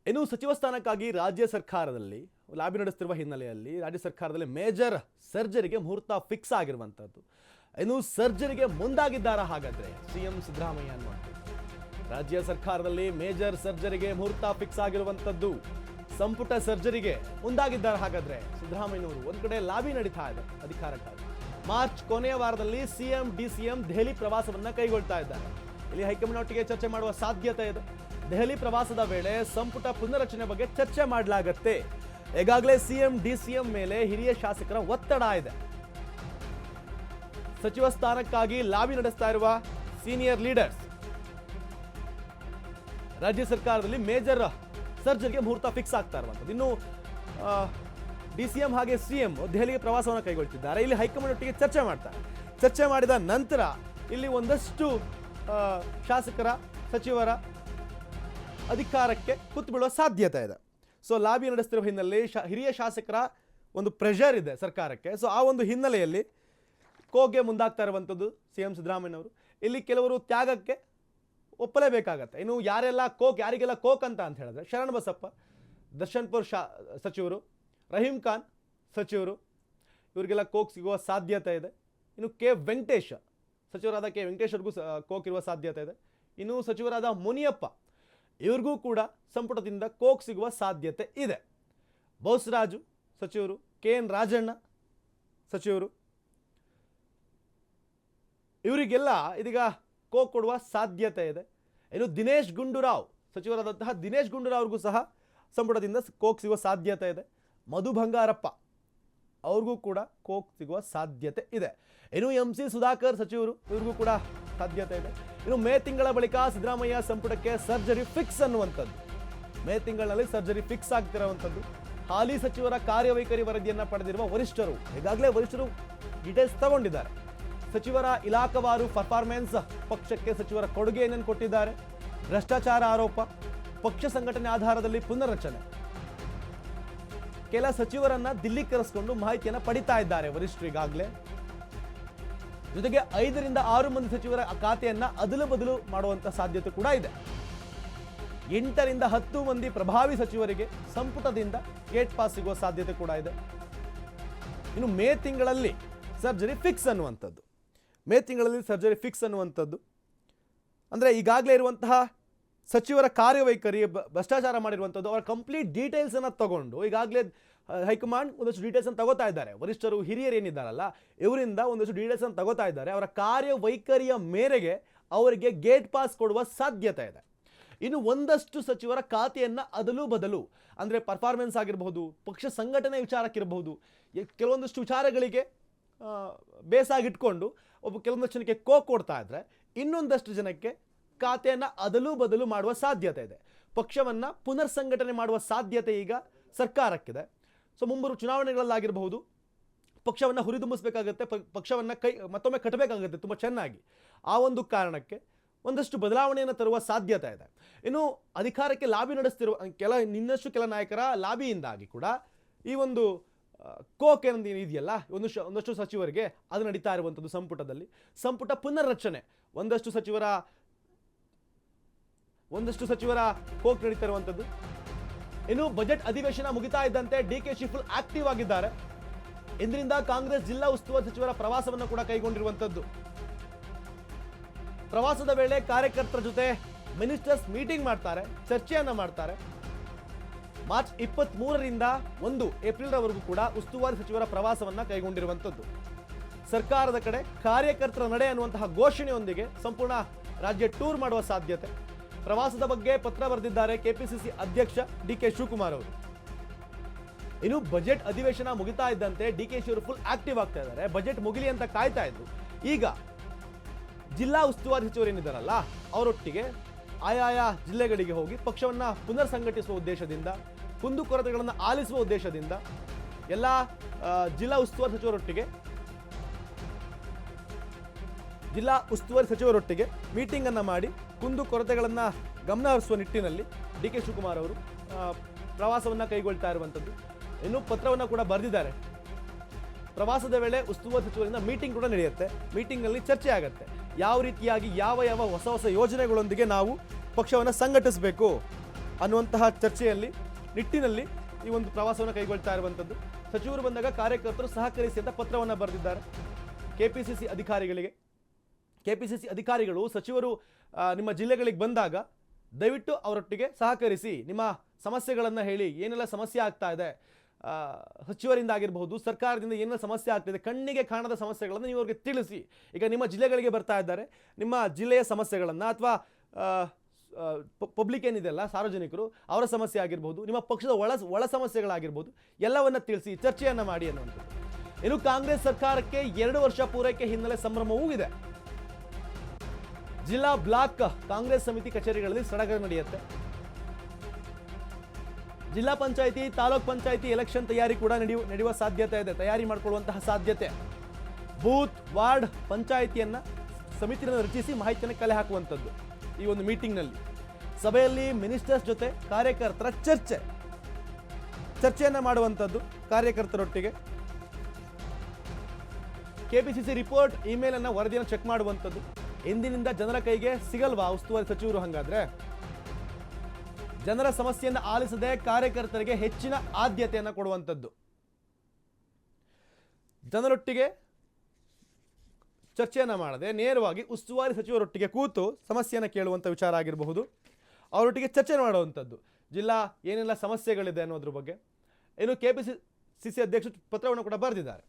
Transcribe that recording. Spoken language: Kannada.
ಇನ್ನು ಸಚಿವ ಸ್ಥಾನಕ್ಕಾಗಿ ರಾಜ್ಯ ಸರ್ಕಾರದಲ್ಲಿ ಲಾಬಿ ನಡೆಸುತ್ತಿರುವ ಹಿನ್ನೆಲೆಯಲ್ಲಿ ರಾಜ್ಯ ಸರ್ಕಾರದಲ್ಲಿ ಮೇಜರ್ ಸರ್ಜರಿಗೆ ಮುಹೂರ್ತ ಫಿಕ್ಸ್ ಆಗಿರುವಂಥದ್ದು. ಇನ್ನು ಸರ್ಜರಿಗೆ ಮುಂದಾಗಿದ್ದಾರಾ ಹಾಗಾದ್ರೆ ಸಿಎಂ ಸಿದ್ದರಾಮಯ್ಯ ಅನ್ನುವಂಥದ್ದು. ರಾಜ್ಯ ಸರ್ಕಾರದಲ್ಲಿ ಮೇಜರ್ ಸರ್ಜರಿಗೆ ಮುಹೂರ್ತ ಫಿಕ್ಸ್ ಆಗಿರುವಂಥದ್ದು. ಸಂಪುಟ ಸರ್ಜರಿಗೆ ಮುಂದಾಗಿದ್ದಾರೆ ಹಾಗಾದ್ರೆ ಸಿದ್ದರಾಮಯ್ಯನವರು. ಒಂದ್ ಕಡೆ ಲಾಬಿ ನಡೀತಾ ಇದೆ ಅಧಿಕಾರಕ್ಕಾಗಿ. ಮಾರ್ಚ್ ಕೊನೆಯ ವಾರದಲ್ಲಿ ಸಿಎಂ ಡಿಸಿಎಂ ದೆಹಲಿ ಪ್ರವಾಸವನ್ನ ಕೈಗೊಳ್ತಾ ಇದ್ದಾರೆ. ಇಲ್ಲಿ ಹೈಕಮಾಂಡ್ ಒಟ್ಟಿಗೆ ಚರ್ಚೆ ಮಾಡುವ ಸಾಧ್ಯತೆ ಇದೆ. ದೆಹಲಿ ಪ್ರವಾಸದ ವೇಳೆ ಸಂಪುಟ ಪುನರ್ರಚನೆ ಬಗ್ಗೆ ಚರ್ಚೆ ಮಾಡಲಾಗತ್ತೆ. ಈಗಾಗಲೇ ಸಿಎಂ ಡಿಸಿಎಂ ಮೇಲೆ ಹಿರಿಯ ಶಾಸಕರ ಒತ್ತಡ ಇದೆ. ಸಚಿವ ಸ್ಥಾನಕ್ಕಾಗಿ ಲಾಬಿ ನಡೆಸ್ತಾ ಇರುವ ಸೀನಿಯರ್ ಲೀಡರ್ಸ್ ರಾಜ್ಯ ಸರ್ಕಾರದಲ್ಲಿ ಮೇಜರ್ ಸರ್ಜರಿಗೆ ಮುಹೂರ್ತ ಫಿಕ್ಸ್ ಆಗ್ತಾ ಇರುವಂಥದ್ದು. ಇನ್ನು ಡಿಸಿಎಂ ಹಾಗೆ ಸಿಎಂ ದೆಹಲಿಗೆ ಪ್ರವಾಸವನ್ನು ಕೈಗೊಳ್ತಿದ್ದಾರೆ. ಇಲ್ಲಿ ಹೈಕಮಾಂಡ್ ಒಟ್ಟಿಗೆ ಚರ್ಚೆ ಮಾಡ್ತಾರೆ. ಚರ್ಚೆ ಮಾಡಿದ ನಂತರ ಇಲ್ಲಿ ಒಂದಷ್ಟು ಶಾಸಕರ ಸಚಿವರ ಅಧಿಕಾರಕ್ಕೆ ಕುತ್ತು ಬೀಳುವ ಸಾಧ್ಯತೆ ಇದೆ. ಸೊ ಲಾಬಿ ನಡೆಸ್ತಿರುವ ಹಿನ್ನೆಲೆಯಲ್ಲಿ ಹಿರಿಯ ಶಾಸಕರ ಒಂದು ಪ್ರೆಷರ್ ಇದೆ ಸರ್ಕಾರಕ್ಕೆ. ಸೊ ಆ ಒಂದು ಹಿನ್ನೆಲೆಯಲ್ಲಿ ಕೋಕ್ಗೆ ಮುಂದಾಗ್ತಾ ಇರುವಂಥದ್ದು ಸಿಎಂ ಸಿದ್ದರಾಮಯ್ಯನವರು. ಇಲ್ಲಿ ಕೆಲವರು ತ್ಯಾಗಕ್ಕೆ ಒಪ್ಪಲೇಬೇಕಾಗತ್ತೆ. ಇನ್ನು ಯಾರಿಗೆಲ್ಲ ಕೋಕ್ ಅಂತ ಹೇಳಿದ್ರೆ ಶರಣ್ ಬಸಪ್ಪ, ದರ್ಶನ್ಪುರ್ ಸಚಿವರು, ರಹೀಂ ಖಾನ್ ಸಚಿವರು, ಇವರಿಗೆಲ್ಲ ಕೋಕ್ ಸಿಗುವ ಸಾಧ್ಯತೆ ಇದೆ. ಇನ್ನು ಕೆ ವೆಂಕಟೇಶ್ ಸಚಿವರಾದ ಕೆ ವೆಂಕಟೇಶ್ ಅವ್ರಿಗೂ ಕೋಕ್ ಇರುವ ಸಾಧ್ಯತೆ ಇದೆ. ಇನ್ನು ಸಚಿವರಾದ ಮುನಿಯಪ್ಪ ಇವ್ರಿಗೂ ಕೂಡ ಸಂಪುಟದಿಂದ ಕೋಕ್ ಸಿಗುವ ಸಾಧ್ಯತೆ ಇದೆ. ಬೋಸರಾಜು ಸಚಿವರು, ಕೆ ಎನ್ ರಾಜಣ್ಣ ಸಚಿವರು, ಇವರಿಗೆಲ್ಲ ಇದೀಗ ಕೋಕ್ ಕೊಡುವ ಸಾಧ್ಯತೆ ಇದೆ. ಇನ್ನು ದಿನೇಶ್ ಗುಂಡೂರಾವ್ ಸಚಿವರಾದಂತಹ ದಿನೇಶ್ ಗುಂಡೂರಾವ್ ಅವ್ರಿಗೂ ಸಹ ಸಂಪುಟದಿಂದ ಕೋಕ್ ಸಿಗುವ ಸಾಧ್ಯತೆ ಇದೆ. ಮಧು ಬಂಗಾರಪ್ಪ ಅವ್ರಿಗೂ ಕೂಡ ಕೋಕ್ ಸಿಗುವ ಸಾಧ್ಯತೆ ಇದೆ. ಇನ್ನು MC ಸುಧಾಕರ್ ಸಚಿವರು, ಇವ್ರಿಗೂ ಕೂಡ ಸಾಧ್ಯತೆ ಇದೆ. ಇನ್ನು ಮೇ ತಿಂಗಳ ಬಳಿಕ ಸಿದ್ದರಾಮಯ್ಯ ಸಂಪುಟಕ್ಕೆ ಸರ್ಜರಿ ಫಿಕ್ಸ್ ಅನ್ನುವಂಥದ್ದು. ಮೇ ತಿಂಗಳಲ್ಲಿ ಸರ್ಜರಿ ಫಿಕ್ಸ್ ಆಗ್ತಿರುವಂಥದ್ದು. ಹಾಲಿ ಸಚಿವರ ಕಾರ್ಯವೈಖರಿ ವರದಿಯನ್ನ ಪಡೆದಿರುವ ವರಿಷ್ಠರು ಈಗಾಗಲೇ ಡೀಟೇಲ್ಸ್ ತಗೊಂಡಿದ್ದಾರೆ. ಸಚಿವರ ಇಲಾಖಾವಾರು ಪರ್ಫಾರ್ಮೆನ್ಸ್, ಪಕ್ಷಕ್ಕೆ ಸಚಿವರ ಕೊಡುಗೆ ಏನೇನು ಕೊಟ್ಟಿದ್ದಾರೆ, ಭ್ರಷ್ಟಾಚಾರ ಆರೋಪ, ಪಕ್ಷ ಸಂಘಟನೆ ಆಧಾರದಲ್ಲಿ ಪುನರ್ರಚನೆ, ಕೆಲ ಸಚಿವರನ್ನ ದಿಲ್ಲಿ ಕರೆಸಿಕೊಂಡು ಮಾಹಿತಿಯನ್ನ ಪಡಿತಾ ಇದ್ದಾರೆ ವರಿಷ್ಠರು ಈಗಾಗಲೇ. ಜೊತೆಗೆ 5 ರಿಂದ 6 ಮಂದಿ ಸಚಿವರ ಖಾತೆಯನ್ನ ಅದಲು ಬದಲು ಮಾಡುವಂತ ಸಾಧ್ಯತೆ ಕೂಡ ಇದೆ. 8 ರಿಂದ 10 ಮಂದಿ ಪ್ರಭಾವಿ ಸಚಿವರಿಗೆ ಸಂಪುಟದಿಂದ ಗೇಟ್ ಪಾಸ್ ಸಿಗುವ ಸಾಧ್ಯತೆ ಕೂಡ ಇದೆ. ಇನ್ನು ಮೇ ತಿಂಗಳಲ್ಲಿ ಸರ್ಜರಿ ಫಿಕ್ಸ್ ಅನ್ನುವಂಥದ್ದು. ಮೇ ತಿಂಗಳಲ್ಲಿ ಸರ್ಜರಿ ಫಿಕ್ಸ್ ಅನ್ನುವಂಥದ್ದು ಅಂದರೆ ಈಗಾಗಲೇ ಇರುವಂತಹ ಸಚಿವರ ಕಾರ್ಯವೈಖರಿ, ಭ್ರಷ್ಟಾಚಾರ ಮಾಡಿರುವಂಥದ್ದು, ಅವರ ಕಂಪ್ಲೀಟ್ ಡೀಟೇಲ್ಸನ್ನು ತಗೊಂಡು ಈಗಾಗಲೇ ಹೈಕಮಾಂಡ್ ಒಂದಷ್ಟು ಡೀಟೇಲ್ಸನ್ನು ತಗೋತಾ ಇದ್ದಾರೆ. ವರಿಷ್ಠರು ಹಿರಿಯರು ಏನಿದ್ದಾರಲ್ಲ ಇವರಿಂದ ಒಂದಷ್ಟು ಡೀಟೇಲ್ಸನ್ನು ತಗೋತಾ ಇದ್ದಾರೆ. ಅವರ ಕಾರ್ಯವೈಖರಿಯ ಮೇರೆಗೆ ಅವರಿಗೆ ಗೇಟ್ ಪಾಸ್ ಕೊಡುವ ಸಾಧ್ಯತೆ ಇದೆ. ಇನ್ನು ಒಂದಷ್ಟು ಸಚಿವರ ಖಾತೆಯನ್ನು ಅದಲು ಬದಲು ಅಂದರೆ ಪರ್ಫಾರ್ಮೆನ್ಸ್ ಆಗಿರಬಹುದು, ಪಕ್ಷ ಸಂಘಟನೆ ವಿಚಾರಕ್ಕಿರಬಹುದು, ಕೆಲವೊಂದಷ್ಟು ವಿಚಾರಗಳಿಗೆ ಬೇಸಾಗಿಟ್ಕೊಂಡು ಕೆಲವೊಂದಷ್ಟು ಜನಕ್ಕೆ ಕೋಕ್ ಕೊಡ್ತಾ ಇದ್ರೆ ಇನ್ನೊಂದಷ್ಟು ಜನಕ್ಕೆ ಖಾತೆಯನ್ನು ಅದಲು ಬದಲು ಮಾಡುವ ಸಾಧ್ಯತೆ ಇದೆ. ಪಕ್ಷವನ್ನು ಪುನರ್ ಸಂಘಟನೆ ಮಾಡುವ ಸಾಧ್ಯತೆ ಈಗ ಸರ್ಕಾರಕ್ಕಿದೆ. ಸೊ ಮುಂಬರುವ ಚುನಾವಣೆಗಳಲ್ಲಾಗಿರಬಹುದು ಪಕ್ಷವನ್ನು ಹುರಿದುಂಬಿಸಬೇಕಾಗುತ್ತೆ, ಪಕ್ಷವನ್ನು ಮತ್ತೊಮ್ಮೆ ಕಟ್ಟಬೇಕಾಗುತ್ತೆ ತುಂಬ ಚೆನ್ನಾಗಿ. ಆ ಒಂದು ಕಾರಣಕ್ಕೆ ಒಂದಷ್ಟು ಬದಲಾವಣೆಯನ್ನು ತರುವ ಸಾಧ್ಯತೆ ಇದೆ. ಇನ್ನು ಅಧಿಕಾರಕ್ಕೆ ಲಾಬಿ ನಡೆಸ್ತಿರುವ ಕೆಲ ನಾಯಕರ ಲಾಬಿಯಿಂದಾಗಿ ಕೂಡ ಈ ಒಂದು ಕೋಕ್ ಏನಂತ ಇದೆಯಲ್ಲ ಒಂದಷ್ಟು ಸಚಿವರಿಗೆ ಅದು ನಡೀತಾ ಇರುವಂಥದ್ದು. ಸಂಪುಟದಲ್ಲಿ ಸಂಪುಟ ಪುನರ್ರಚನೆ, ಒಂದಷ್ಟು ಸಚಿವರ ಕೋಕ್ ನಡೀತಾ ಇರುವಂಥದ್ದು. ಇನ್ನು ಬಜೆಟ್ ಅಧಿವೇಶನ ಮುಗಿತಾ ಇದ್ದಂತೆ DK ಶಿ ಫುಲ್ ಆಕ್ಟಿವ್ ಆಗಿದ್ದಾರೆ. ಇಂದಿನಿಂದ ಕಾಂಗ್ರೆಸ್ ಜಿಲ್ಲಾ ಉಸ್ತುವಾರಿ ಸಚಿವರ ಪ್ರವಾಸವನ್ನು ಕೂಡ ಕೈಗೊಂಡಿರುವಂಥದ್ದು. ಪ್ರವಾಸದ ವೇಳೆ ಕಾರ್ಯಕರ್ತರ ಜೊತೆ ಮಿನಿಸ್ಟರ್ಸ್ ಮೀಟಿಂಗ್ ಮಾಡ್ತಾರೆ, ಚರ್ಚೆಯನ್ನ ಮಾಡ್ತಾರೆ. ಮಾರ್ಚ್ 23 ರಿಂದ 1 ಏಪ್ರಿಲ್ ರವರೆಗೂ ಕೂಡ ಉಸ್ತುವಾರಿ ಸಚಿವರ ಪ್ರವಾಸವನ್ನ ಕೈಗೊಂಡಿರುವಂಥದ್ದು. ಸರ್ಕಾರದ ಕಡೆ ಕಾರ್ಯಕರ್ತರ ನಡೆ ಅನ್ನುವಂತಹ ಘೋಷಣೆಯೊಂದಿಗೆ ಸಂಪೂರ್ಣ ರಾಜ್ಯ ಟೂರ್ ಮಾಡುವ ಸಾಧ್ಯತೆ. ಪ್ರವಾಸದ ಬಗ್ಗೆ ಪತ್ರ ಬರೆದಿದ್ದಾರೆ KPCC ಅಧ್ಯಕ್ಷ DK ಶಿವಕುಮಾರ್ ಅವರು. ಇನ್ನು ಬಜೆಟ್ ಅಧಿವೇಶನ ಮುಗಿತಾ ಇದ್ದಂತೆ DKಶಿ ಅವರು ಫುಲ್ ಆಕ್ಟಿವ್ ಆಗ್ತಾ ಇದ್ದಾರೆ. ಬಜೆಟ್ ಮುಗಿಲಿ ಅಂತ ಕಾಯ್ತಾ ಇದ್ರು. ಈಗ ಜಿಲ್ಲಾ ಉಸ್ತುವಾರಿ ಸಚಿವರು ಏನಿದ್ದಾರಲ್ಲ ಅವರೊಟ್ಟಿಗೆ ಆಯಾಯ ಜಿಲ್ಲೆಗಳಿಗೆ ಹೋಗಿ ಪಕ್ಷವನ್ನ ಪುನರ್ ಸಂಘಟಿಸುವ ಉದ್ದೇಶದಿಂದ, ಕುಂದುಕೊರತೆಗಳನ್ನು ಆಲಿಸುವ ಉದ್ದೇಶದಿಂದ ಎಲ್ಲ ಜಿಲ್ಲಾ ಉಸ್ತುವಾರಿ ಸಚಿವರೊಟ್ಟಿಗೆ ಮೀಟಿಂಗ್ ಅನ್ನ ಮಾಡಿ ಕುಂದುಕೊರತೆಗಳನ್ನು ಗಮನ ಹರಿಸುವ ನಿಟ್ಟಿನಲ್ಲಿ DK ಶಿವಕುಮಾರ್ ಅವರು ಪ್ರವಾಸವನ್ನ ಕೈಗೊಳ್ತಾ ಇರುವಂಥದ್ದು. ಇನ್ನು ಪತ್ರವನ್ನು ಕೂಡ ಬರೆದಿದ್ದಾರೆ. ಪ್ರವಾಸದ ವೇಳೆ ಉಸ್ತುವಾರಿ ಸಚಿವರಿಂದ ಮೀಟಿಂಗ್ ಕೂಡ ನಡೆಯುತ್ತೆ. ಮೀಟಿಂಗ್ನಲ್ಲಿ ಚರ್ಚೆ ಆಗುತ್ತೆ. ಯಾವ ರೀತಿಯಾಗಿ ಯಾವ ಹೊಸ ಯೋಜನೆಗಳೊಂದಿಗೆ ನಾವು ಪಕ್ಷವನ್ನು ಸಂಘಟಿಸಬೇಕು, ಅನ್ನುವಂತಹ ಚರ್ಚೆಯಲ್ಲಿ ನಿಟ್ಟಿನಲ್ಲಿ ಈ ಒಂದು ಪ್ರವಾಸವನ್ನು ಕೈಗೊಳ್ತಾ ಇರುವಂಥದ್ದು. ಸಚಿವರು ಬಂದಾಗ ಕಾರ್ಯಕರ್ತರು ಸಹಕರಿಸಿ ಅಂತ ಪತ್ರವನ್ನು ಬರೆದಿದ್ದಾರೆ ಕೆಪಿಸಿಸಿ ಅಧಿಕಾರಿಗಳಿಗೆ. ಕೆಪಿಸಿಸಿ ಅಧಿಕಾರಿಗಳು ಸಚಿವರು ನಿಮ್ಮ ಜಿಲ್ಲೆಗಳಿಗೆ ಬಂದಾಗ ದಯವಿಟ್ಟು ಅವರೊಟ್ಟಿಗೆ ಸಹಕರಿಸಿ, ನಿಮ್ಮ ಸಮಸ್ಯೆಗಳನ್ನು ಹೇಳಿ, ಏನೆಲ್ಲ ಸಮಸ್ಯೆ ಆಗ್ತಾ ಇದೆ, ಸಚಿವರಿಂದ ಆಗಿರಬಹುದು, ಸರ್ಕಾರದಿಂದ ಏನೆಲ್ಲ ಸಮಸ್ಯೆ ಆಗ್ತಿದೆ, ಕಣ್ಣಿಗೆ ಕಾಣದ ಸಮಸ್ಯೆಗಳನ್ನು ನೀವು ಅವ್ರಿಗೆ ತಿಳಿಸಿ. ಈಗ ನಿಮ್ಮ ಜಿಲ್ಲೆಗಳಿಗೆ ಬರ್ತಾ ಇದ್ದಾರೆ, ನಿಮ್ಮ ಜಿಲ್ಲೆಯ ಸಮಸ್ಯೆಗಳನ್ನು ಅಥವಾ ಪಬ್ಲಿಕ್ ಏನಿದೆಯಲ್ಲ, ಸಾರ್ವಜನಿಕರು, ಅವರ ಸಮಸ್ಯೆ ಆಗಿರ್ಬೋದು, ನಿಮ್ಮ ಪಕ್ಷದ ಒಳ ಸಮಸ್ಯೆಗಳಾಗಿರ್ಬೋದು, ಎಲ್ಲವನ್ನ ತಿಳಿಸಿ, ಚರ್ಚೆಯನ್ನು ಮಾಡಿ ಅನ್ನುವಂಥದ್ದು. ಇನ್ನು ಕಾಂಗ್ರೆಸ್ ಸರ್ಕಾರಕ್ಕೆ 2 ವರ್ಷ ಪೂರೈಕೆ ಹಿನ್ನೆಲೆ ಸಂಭ್ರಮವೂ ಇದೆ. ಜಿಲ್ಲಾ ಬ್ಲಾಕ್ ಕಾಂಗ್ರೆಸ್ ಸಮಿತಿ ಕಚೇರಿಗಳಲ್ಲಿ ಸಡಗರ ನಡೆಯುತ್ತೆ. ಜಿಲ್ಲಾ ಪಂಚಾಯಿತಿ, ತಾಲೂಕ್ ಪಂಚಾಯಿತಿ ಎಲೆಕ್ಷನ್ ತಯಾರಿ ಕೂಡ ನಡೆಯುವ ಸಾಧ್ಯತೆ ಇದೆ, ತಯಾರಿ ಮಾಡಿಕೊಳ್ಳುವಂತಹ ಸಾಧ್ಯತೆ. ಬೂತ್, ವಾರ್ಡ್, ಪಂಚಾಯಿತಿಯನ್ನ ಸಮಿತಿಯನ್ನು ರಚಿಸಿ ಮಾಹಿತಿಯನ್ನು ಕಲೆ ಹಾಕುವಂಥದ್ದು. ಈ ಒಂದು ಮೀಟಿಂಗ್ನಲ್ಲಿ ಸಭೆಯಲ್ಲಿ ಮಿನಿಸ್ಟರ್ಸ್ ಜೊತೆ ಕಾರ್ಯಕರ್ತರ ಚರ್ಚೆಯನ್ನು ಮಾಡುವಂಥದ್ದು ಕಾರ್ಯಕರ್ತರೊಟ್ಟಿಗೆ. ಕೆಪಿಸಿಸಿ ರಿಪೋರ್ಟ್, ಇಮೇಲ್ ಅನ್ನ, ವರದಿಯನ್ನು ಚೆಕ್ ಮಾಡುವಂಥದ್ದು. ಇಂದಿನಿಂದ ಜನರ ಕೈಗೆ ಸಿಗಲ್ವಾ ಉಸ್ತುವಾರಿ ಸಚಿವರು? ಹಾಗಾದ್ರೆ ಜನರ ಸಮಸ್ಯೆಯನ್ನು ಆಲಿಸದೆ ಕಾರ್ಯಕರ್ತರಿಗೆ ಹೆಚ್ಚಿನ ಆದ್ಯತೆಯನ್ನು ಕೊಡುವಂಥದ್ದು. ಜನರೊಟ್ಟಿಗೆ ಚರ್ಚೆಯನ್ನು ಮಾಡದೆ ನೇರವಾಗಿ ಉಸ್ತುವಾರಿ ಸಚಿವರೊಟ್ಟಿಗೆ ಕೂತು ಸಮಸ್ಯೆಯನ್ನು ಕೇಳುವಂಥ ವಿಚಾರ ಆಗಿರಬಹುದು, ಅವರೊಟ್ಟಿಗೆ ಚರ್ಚೆ ಮಾಡುವಂಥದ್ದು. ಜಿಲ್ಲಾ ಏನೆಲ್ಲ ಸಮಸ್ಯೆಗಳಿದೆ ಅನ್ನೋದ್ರ ಬಗ್ಗೆ. ಇನ್ನು ಕೆಪಿಸಿಸಿ ಅಧ್ಯಕ್ಷರು ಪತ್ರವನ್ನು ಕೂಡ ಬರೆದಿದ್ದಾರೆ.